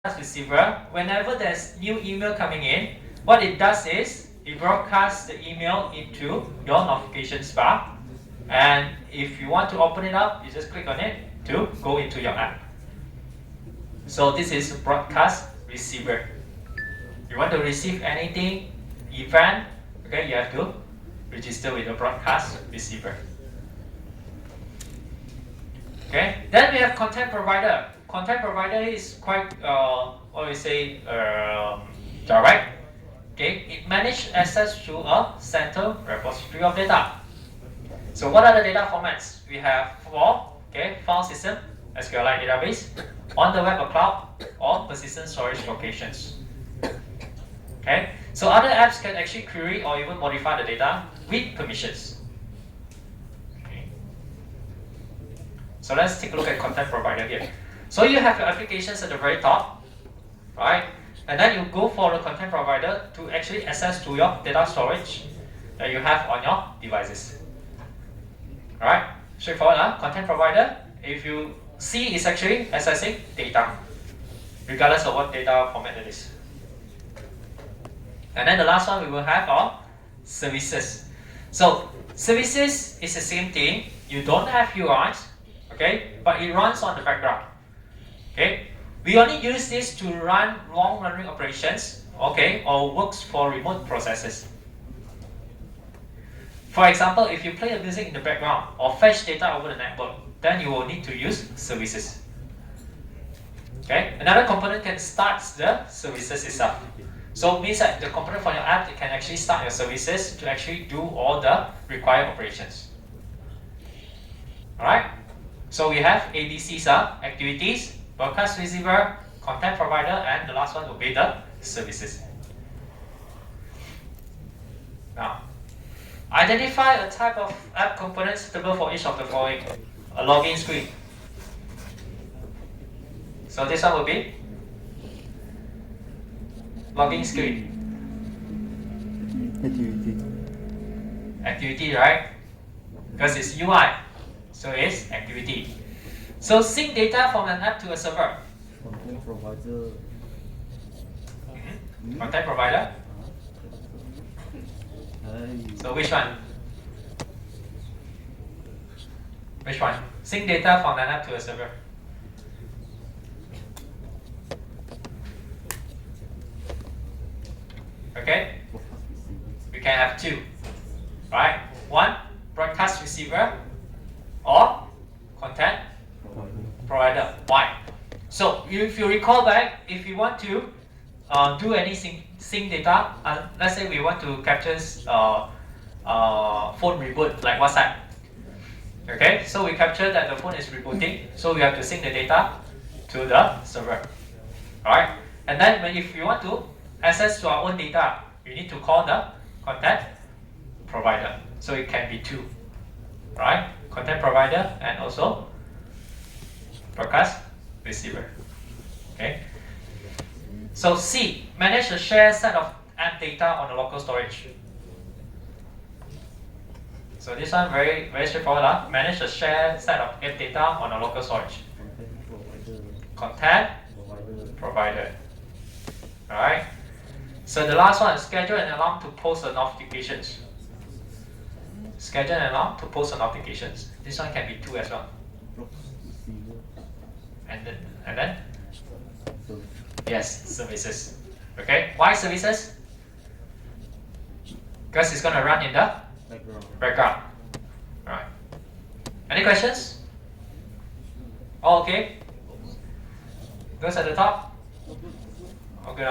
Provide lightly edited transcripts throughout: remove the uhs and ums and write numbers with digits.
receiver, whenever there's new email coming in, what it does is it broadcasts the email into your notifications bar, and if you want to open it up, you just click on it to go into your app. So this is broadcast receiver. You want to receive anything, event, okay, you have to register with the broadcast receiver. Okay, then we have content provider. Content provider is quite, what we say, direct. Okay, it manages access to a central repository of data. So what are the data formats? We have file system, SQLite database, on the web or cloud, or persistent storage locations. Okay, so other apps can actually query or even modify the data with permissions. Okay. So let's take a look at content provider here. So you have your applications at the very top, right? And then you go for the content provider to actually access to your data storage that you have on your devices. Alright, straightforward, content provider. If you see, it's actually accessing data, regardless of what data format it is. And then the last one we will have are services. So services is the same thing. You don't have UIs, okay, but it runs on the background. Okay, we only use this to run long-running operations, okay, or works for remote processes. For example, if you play the music in the background or fetch data over the network, then you will need to use services. Okay, another component can start the services itself. So it means that the component for your app, it can actually start your services to actually do all the required operations. Alright, so we have ABCs, activities, broadcast receiver, content provider, and the last one will be the services. Now, identify a type of app component suitable for each of the following. A login screen. So this one will be login screen. Activity, right? Because it's UI, so it's activity. So sync data from an app to a server. Content provider. Content provider. So which one? Which one? Sync data from an app to a server. Okay? We can have two. Right? One, broadcast receiver, or content provider. Why? So if you recall back, if you want to do any sync data, let's say we want to capture phone reboot like WhatsApp. Okay, so we capture that the phone is rebooting, so we have to sync the data to the server. Alright, and then if you want to access to our own data, we need to call the content provider. So it can be two. Right? Content provider and also broadcast receiver. Okay. So C, manage the shared set of app data on the local storage. So this one very straightforward. Manage the shared set of app data on a local storage. Content provider. Alright. So the last one is schedule an alarm to post the notifications. Schedule an alarm to post the notifications. This one can be two as well. And then yes, services. Okay, why services? Because it's going to run in the background. Alright. Any questions? All okay? Those at the top? Okay,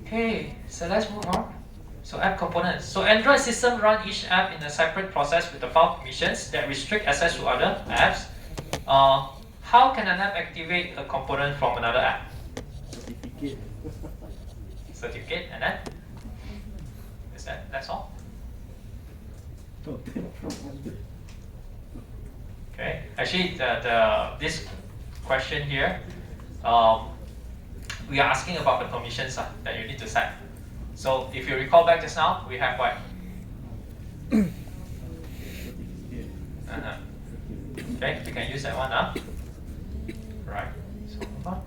Okay, so let's move on. So app components. So Android system run each app in a separate process with the file permissions that restrict access to other apps. How can an app activate a component from another app? Certificate, and then? That's all? Okay, actually this question here, we are asking about the permissions that you need to set. So if you recall back just now, we have what? Okay, we can use that one. Right. So move on.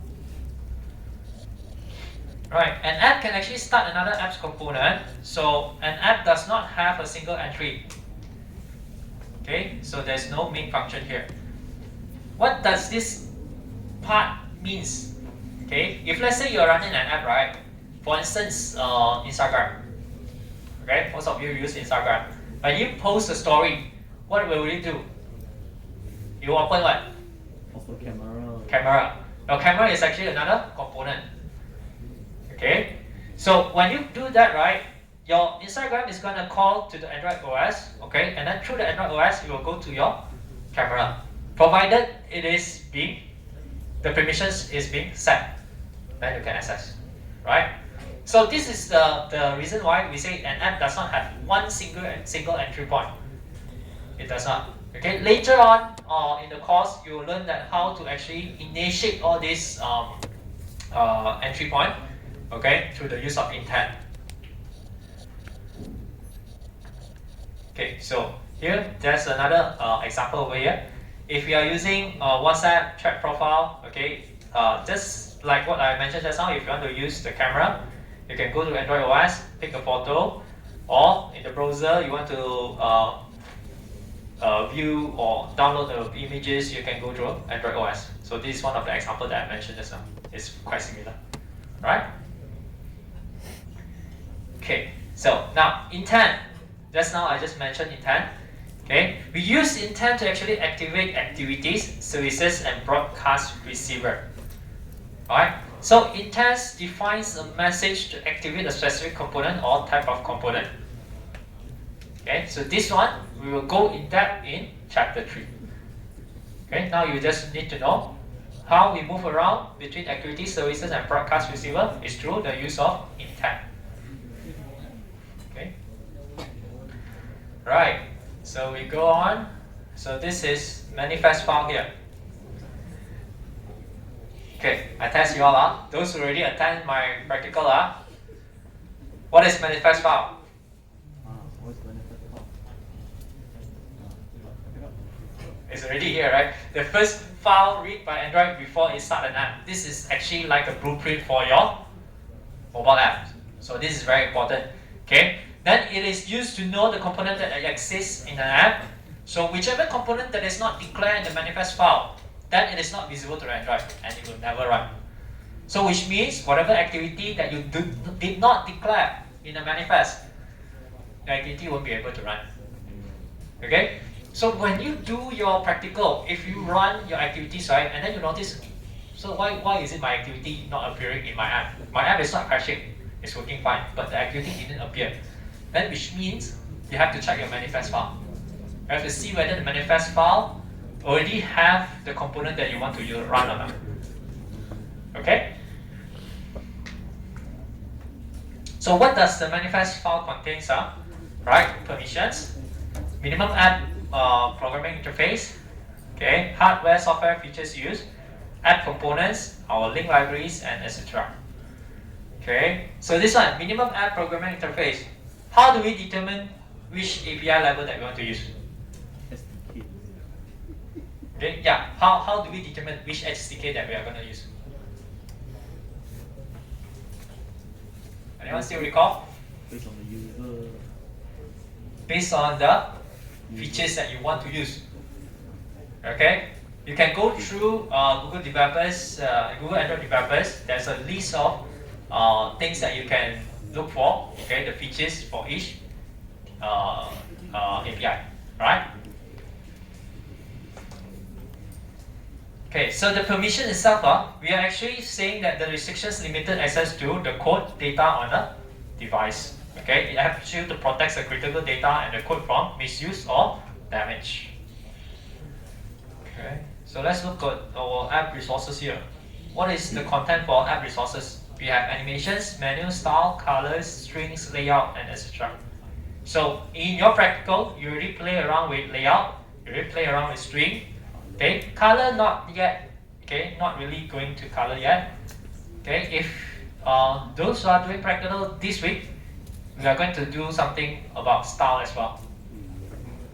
Right, an app can actually start another app's component. So an app does not have a single entry. Okay, so there's no main function here. What does this part means? Okay, if let's say you're running an app, right? For instance, Instagram. Okay, most of you use Instagram. When you post a story, what will you do? You open what? Also camera. Camera. Now camera is actually another component. Okay, so when you do that, right, your Instagram is gonna call to the Android OS, okay, and then through the Android OS, it will go to your camera, provided it is being, the permissions is being set, then you can access, right? So this is the reason why we say an app does not have one single entry point. It does not. Okay, later on in the course, you will learn that how to actually initiate all these entry point. Okay, through the use of intent. Okay, so here there's another example over here. If you are using WhatsApp chat profile, okay, just like what I mentioned just now, if you want to use the camera, you can go to Android OS, take a photo, or in the browser you want to view or download the images, you can go through Android OS. So this is one of the examples that I mentioned just now. It's quite similar, right? Okay, so now intent. Just now I just mentioned intent. Okay, we use intent to actually activate activities, services, and broadcast receiver. Alright, so intent defines a message to activate a specific component or type of component. Okay, so this one we will go in depth in chapter 3. Okay, now you just need to know how we move around between activities, services, and broadcast receiver is through the use of intent. Okay. Right. So we go on. So this is manifest file here. Okay, I test you all out. Those who already attend my practical what is manifest file? What's benefit of? It's already here, right? The first file read by Android before it start an app. This is actually like a blueprint for your mobile app. So this is very important. Okay. Then it is used to know the component that exists in an app. So whichever component that is not declared in the manifest file, then it is not visible to the Android and it will never run. So which means whatever activity that you did not declare in the manifest, the activity won't be able to run. Okay? So when you do your practical, if you run your activities, right, and then you notice, so why is it my activity not appearing in my app? My app is not crashing, it's working fine, but the activity didn't appear. Then which means you have to check your manifest file. You have to see whether the manifest file already have the component that you want to run or not. Okay? So what does the manifest file contain? Right? Permissions, minimum app programming interface, okay, hardware, software features used, app components, our link libraries, and etc. Okay, so this one, minimum app programming interface. How do we determine which API level that we want to use? SDK. Okay, yeah. How do we determine which SDK that we are going to use? Anyone still recall? Based on the user. Based on the features that you want to use. Okay, you can go through Google developers, Google Android developers. There's a list of things that you can look for. Okay, the features for each API. Right? Okay, so the permission itself, we are actually saying that the restrictions limited access to the code data on a device. Okay, it helps you to protect the critical data and the code from misuse or damage. Okay, so let's look at our app resources here. What is the content for app resources? We have animations, menu, style, colors, strings, layout, and etc. So in your practical, you already play around with layout, you already play around with string. Okay, color not yet. Okay, not really going to color yet. Okay, if those who are doing practical this week, we are going to do something about style as well.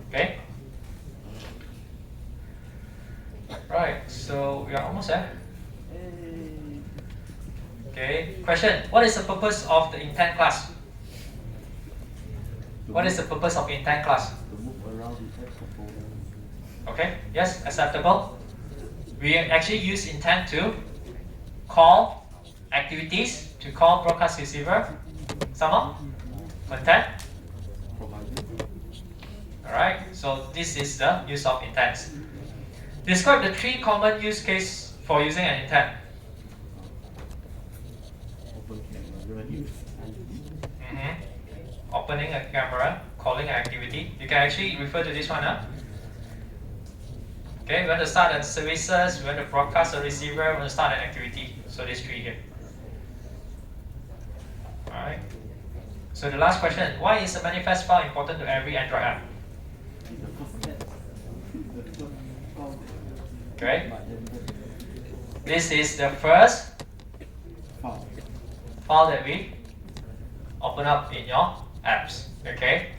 Okay. Right, so we are almost there. Okay, question. What is the purpose of the intent class? What is the purpose of intent class? To move around the app component. Okay, yes, acceptable. We actually use intent to call activities, to call broadcast receiver, some more, content. Alright, so this is the use of intent. Describe the 3 common use cases for using an intent. Open camera use. Opening a camera, calling an activity. You can actually refer to this one. Okay, we want to start the services, we want to broadcast a receiver, we want to start an activity. So these 3 here. Alright. So the last question, why is a manifest file important to every Android app? Okay. This is the first file that we open up in your apps. Okay.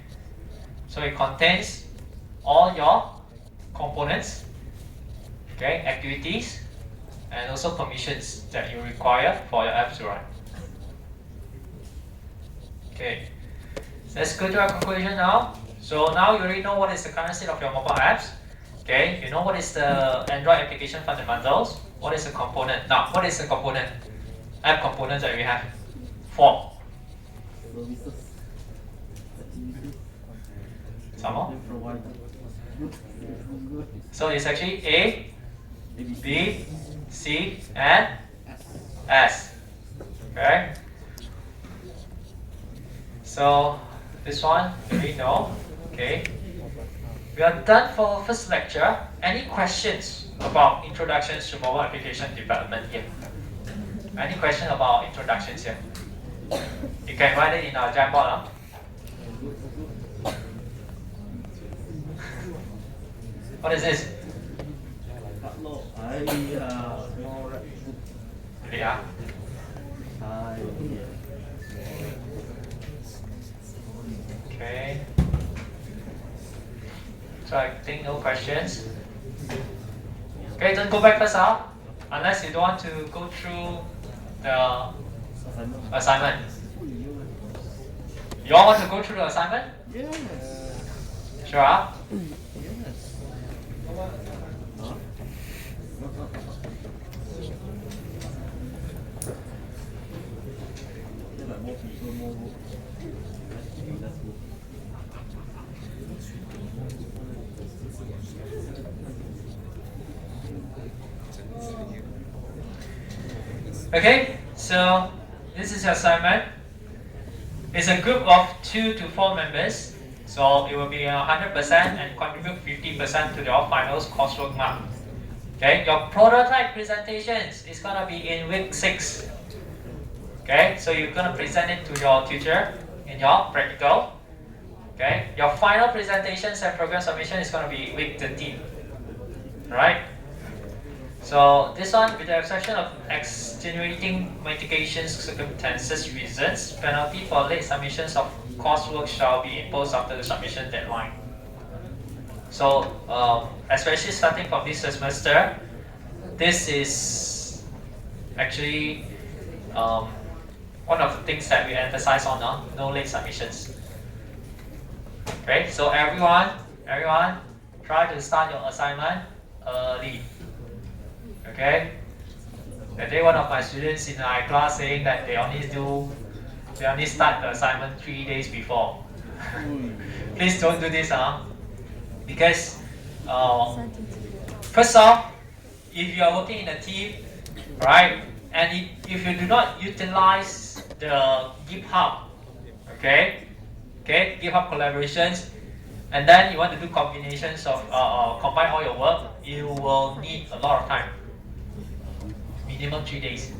So it contains all your components, okay, activities, and also permissions that you require for your apps to run. Okay. Let's go to our conclusion now. So now you already know what is the current state of your mobile apps. Okay, you know what is the Android application fundamentals. What is the component? Now, what is the component? App components that we have? 4. Services. Activities. Some more? Provider. So it's actually A, B, C, and S. Okay. So this one we know. Okay. We are done for our first lecture. Any questions about introductions to mobile application development here? Any question about introductions here? You can write it in our Jamboard. What is this? Yeah. Okay. So I think no questions. Okay, don't go back first unless you don't want to go through the assignment. You all want to go through the assignment? Yes. Sure? Yes. Okay, so this is your assignment. It's a group of 2 to 4 members, so it will be 100% and contribute 50% to your finals coursework mark. Okay, your prototype presentations is gonna be in week 6. Okay, so you're gonna present it to your teacher in your practical. Okay, your final presentations and program submission is gonna be week 13. Right? So this one, with the exception of extenuating mitigation circumstances reasons, penalty for late submissions of coursework shall be imposed after the submission deadline. So especially starting from this semester, this is actually one of the things that we emphasize on, no late submissions. Okay, so everyone, try to start your assignment early. Okay. The day one of my students in my class saying that they only start the assignment 3 days before. Please don't do this, because first off, if you are working in a team, right, and if you do not utilize the GitHub, GitHub collaborations, and then you want to do combinations of combine all your work, you will need a lot of time. Minimum 3 days,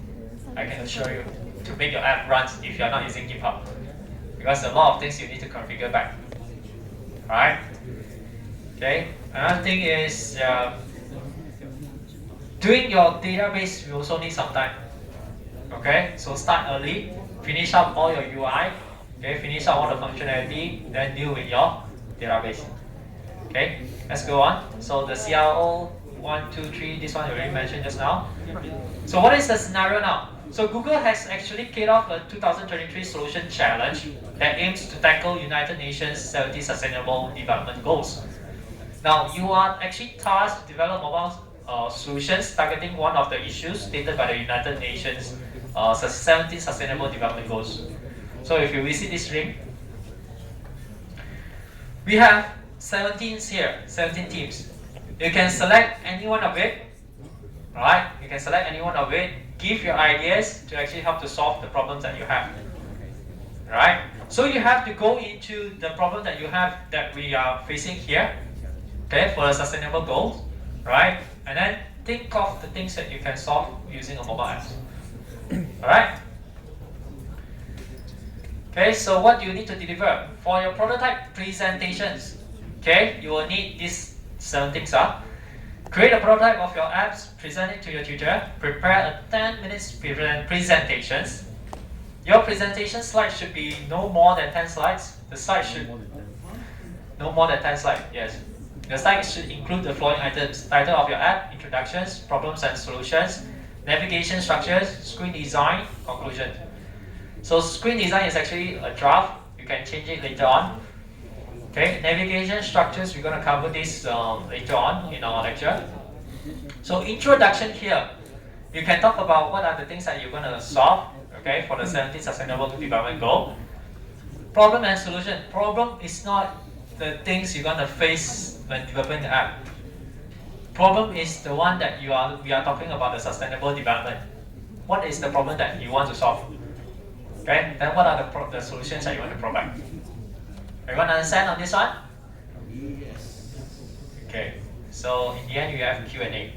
I can assure you, to make your app run if you are not using GitHub, because a lot of things you need to configure back. Alright? Okay. Another thing is doing your database will also need some time. Okay, so start early, finish up all your UI, okay, finish up all the functionality, then deal with your database. Okay, let's go on. So the CRO 1, 2, 3, this one you already mentioned just now. So what is the scenario now? So Google has actually kicked off a 2023 solution challenge that aims to tackle United Nations 17 Sustainable Development Goals. Now, you are actually tasked to develop mobile solutions targeting one of the issues stated by the United Nations 17 Sustainable Development Goals. So if you visit this link, we have 17 here, 17 teams. You can select any one of it, right? You can select any one of it, give your ideas to actually help to solve the problems that you have, right? So you have to go into the problem that you have that we are facing here, okay, for the sustainable goals, right? And then think of the things that you can solve using a mobile app, alright? Okay, so what do you need to deliver? For your prototype presentations, okay, you will need these 7 things. Create a prototype of your apps, present it to your tutor, prepare a 10 minutes presentations. Your presentation slides should be no more than 10 slides. The slides should no more than 10 slides, yes. The slides should include the following items: title of your app, introductions, problems and solutions, navigation structures, screen design, conclusion. So screen design is actually a draft. You can change it later on. Okay, navigation structures, we're going to cover this later on in our lecture. So introduction here, you can talk about what are the things that you're going to solve, okay, for the 17 Sustainable Development Goal. Problem and solution. Problem is not the things you're going to face when developing the app. Problem is the one that we are talking about, the sustainable development. What is the problem that you want to solve? Okay, then what are the solutions that you want to provide? Everyone understand on this one? Yes. Okay, so in the end you have Q&A.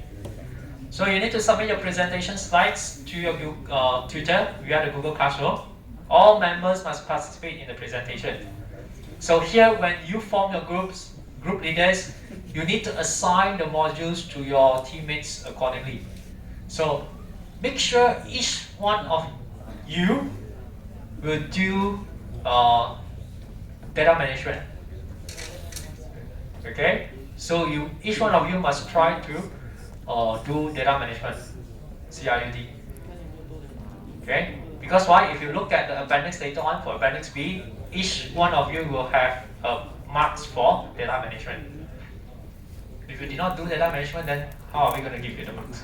So you need to submit your presentation slides to your tutor via the Google Classroom. All members must participate in the presentation. So here, when you form your group leaders, you need to assign the modules to your teammates accordingly. So make sure each one of you will do data management. Okay, so each one of you must try to do data management, CRUD. Okay, because why? If you look at the appendix later on for appendix B, each one of you will have marks for data management. If you did not do data management, then how are we going to give you the marks?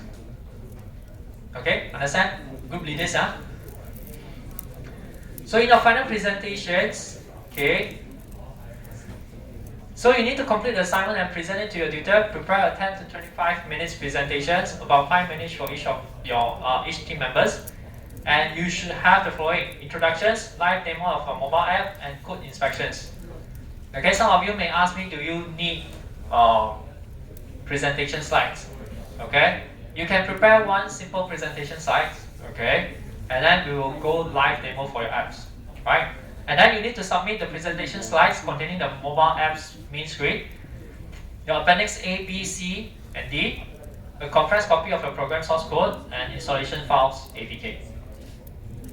Okay, understand? Group leaders, huh? So in your final presentations, okay, so you need to complete the assignment and present it to your tutor. Prepare a 10 to 25 minutes presentations, about 5 minutes for each of your each team members. And you should have the following: introductions, live demo of a mobile app, and code inspections. Okay, some of you may ask me, do you need presentation slides? Okay, you can prepare one simple presentation slide, okay, and then we will go live demo for your apps, right? And then you need to submit the presentation slides containing the mobile app's main screen, your appendix A, B, C, and D, a compressed copy of your program source code, and installation files, APK.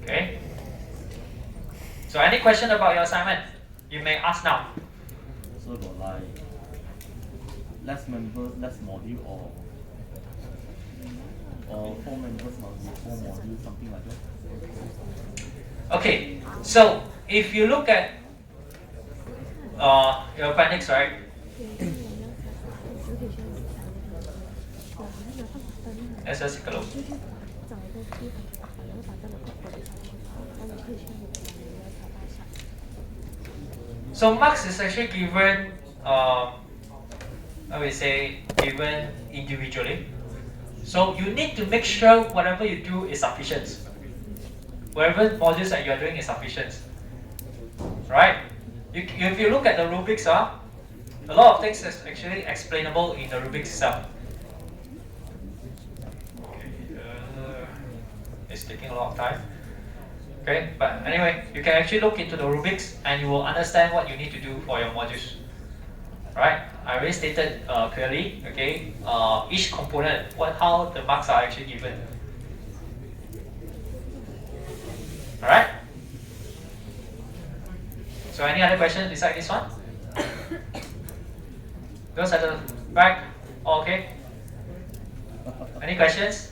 Okay. So any question about your assignment? You may ask now. So got like less members, less module, or 4 members must be 4 modules, something like that. Okay. So if you look at your appendix, right? Let's just take a look. So marks is actually given, I would say, given individually. So you need to make sure whatever you do is sufficient. Whatever modules that you are doing is sufficient, right? If you look at the rubrics, a lot of things is actually explainable in the rubrics itself. It's taking a lot of time. Okay, but anyway, you can actually look into the rubrics and you will understand what you need to do for your modules. Right? I already stated clearly, okay, each component, how the marks are actually given. Alright? So any other questions besides this one? Those at the back? Oh, okay. Any questions?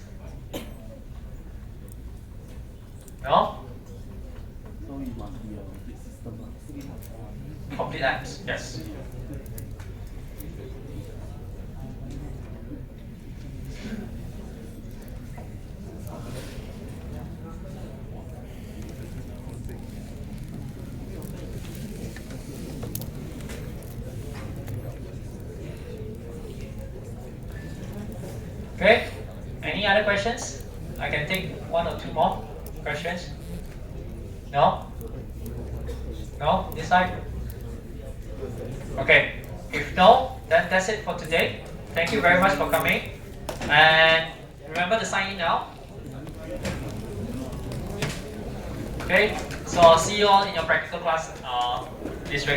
No? So it must be a complete system. Complete apps, yes. Okay, any other questions? I can take one or two more questions. No? No? This side? Okay, if no, then that's it for today. Thank you very much for coming. And remember to sign in now. Okay, so I'll see you all in your practical class this week.